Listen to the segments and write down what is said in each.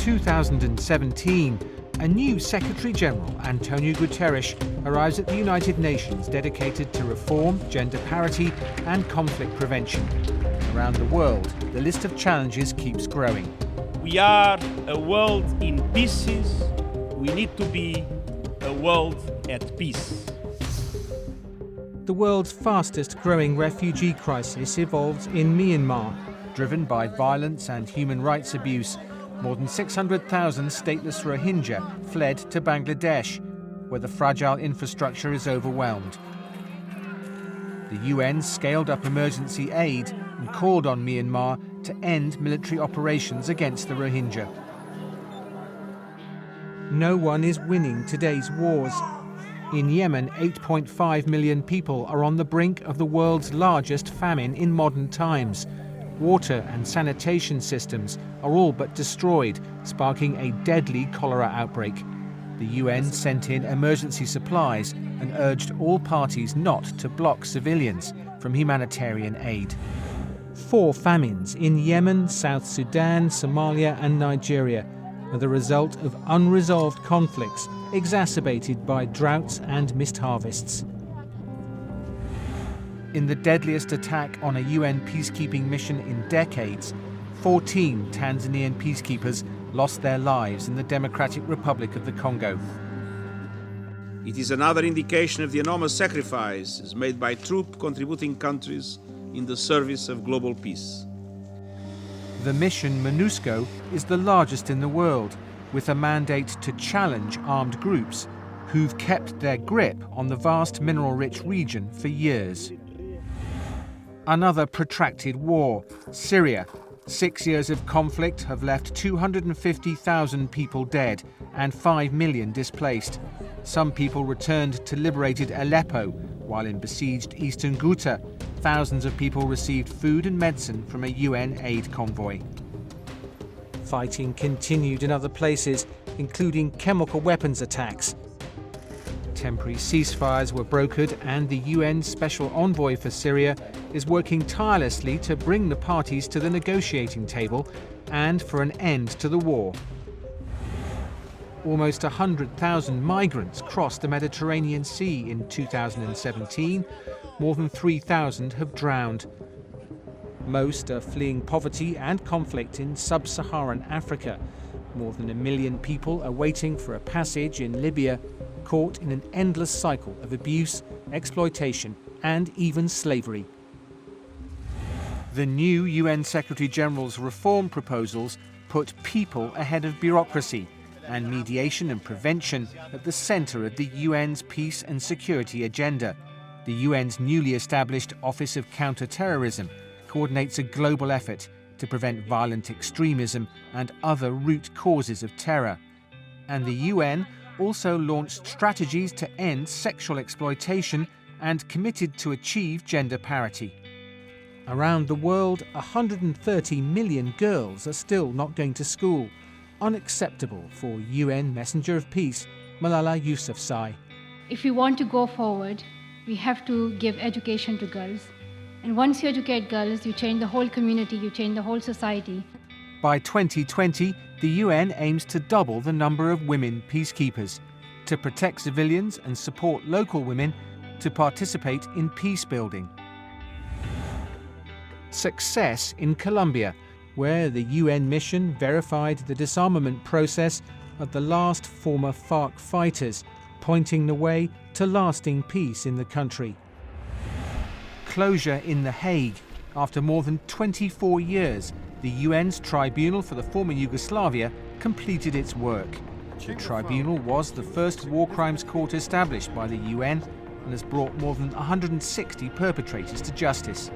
2017, a new Secretary-General, Antonio Guterres, arrives at the United Nations dedicated to reform, gender parity and conflict prevention. Around the world, the list of challenges keeps growing. We are a world in pieces. We need to be a world at peace. The world's fastest growing refugee crisis evolves in Myanmar. Driven by violence and human rights abuse, more than 600,000 stateless Rohingya fled to Bangladesh, where the fragile infrastructure is overwhelmed. The UN scaled up emergency aid and called on Myanmar to end military operations against the Rohingya. No one is winning today's wars. In Yemen, 8.5 million people are on the brink of the world's largest famine in modern times. Water and sanitation systems are all but destroyed, sparking a deadly cholera outbreak. The UN sent in emergency supplies and urged all parties not to block civilians from humanitarian aid. 4 famines in Yemen, South Sudan, Somalia and Nigeria are the result of unresolved conflicts exacerbated by droughts and missed harvests. In the deadliest attack on a UN peacekeeping mission in decades, 14 Tanzanian peacekeepers lost their lives in the Democratic Republic of the Congo. It is another indication of the enormous sacrifices made by troop-contributing countries in the service of global peace. The mission MONUSCO is the largest in the world, with a mandate to challenge armed groups who've kept their grip on the vast mineral-rich region for years. Another protracted war, Syria. 6 years of conflict have left 250,000 people dead and 5 million displaced. Some people returned to liberated Aleppo, while in besieged eastern Ghouta, thousands of people received food and medicine from a UN aid convoy. Fighting continued in other places, including chemical weapons attacks. Temporary ceasefires were brokered, and the UN Special Envoy for Syria is working tirelessly to bring the parties to the negotiating table and for an end to the war. Almost 100,000 migrants crossed the Mediterranean Sea in 2017. More than 3,000 have drowned. Most are fleeing poverty and conflict in sub-Saharan Africa. More than 1 million people are waiting for a passage in Libya, caught in an endless cycle of abuse, exploitation, and even slavery. The new UN Secretary-General's reform proposals put people ahead of bureaucracy, and mediation and prevention at the centre of the UN's peace and security agenda. The UN's newly established Office of Counter-Terrorism coordinates a global effort to prevent violent extremism and other root causes of terror. And the UN also launched strategies to end sexual exploitation and committed to achieve gender parity. Around the world, 130 million girls are still not going to school. Unacceptable for UN Messenger of Peace, Malala Yousafzai. If we want to go forward, we have to give education to girls. And once you educate girls, you change the whole community, you change the whole society. By 2020, the UN aims to double the number of women peacekeepers, to protect civilians and support local women to participate in peace building. Success in Colombia, where the UN mission verified the disarmament process of the last former FARC fighters, pointing the way to lasting peace in the country. Closure in The Hague. After more than 24 years, the UN's Tribunal for the former Yugoslavia completed its work. The tribunal was the first war crimes court established by the UN and has brought more than 160 perpetrators to justice.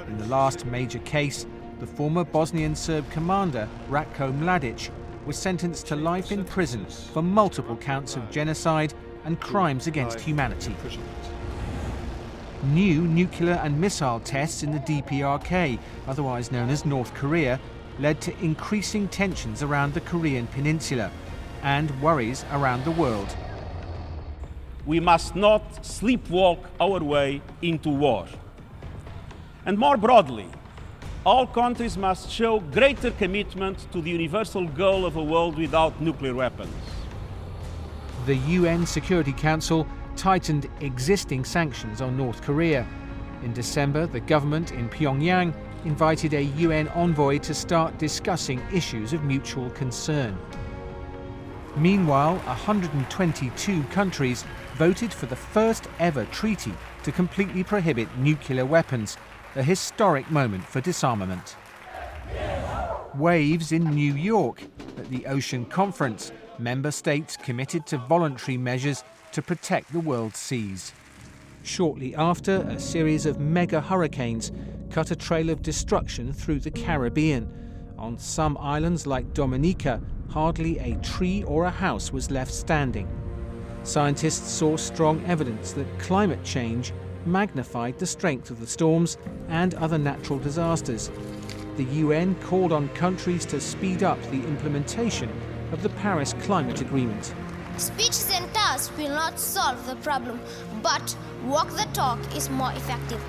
In the last major case, the former Bosnian Serb commander, Ratko Mladic, was sentenced to life in prison for multiple counts of genocide and crimes against humanity. New nuclear and missile tests in the DPRK, otherwise known as North Korea, led to increasing tensions around the Korean peninsula and worries around the world. We must not sleepwalk our way into war. And more broadly, all countries must show greater commitment to the universal goal of a world without nuclear weapons. The UN Security Council tightened existing sanctions on North Korea. In December, the government in Pyongyang invited a UN envoy to start discussing issues of mutual concern. Meanwhile, 122 countries voted for the first ever treaty to completely prohibit nuclear weapons, a historic moment for disarmament. Waves in New York. At the Ocean Conference, member states committed to voluntary measures to protect the world's seas. Shortly after, a series of mega hurricanes cut a trail of destruction through the Caribbean. On some islands like Dominica, hardly a tree or a house was left standing. Scientists saw strong evidence that climate change magnified the strength of the storms and other natural disasters. The UN called on countries to speed up the implementation of the Paris Climate Agreement. Speeches and tasks will not solve the problem, but walk the talk is more effective.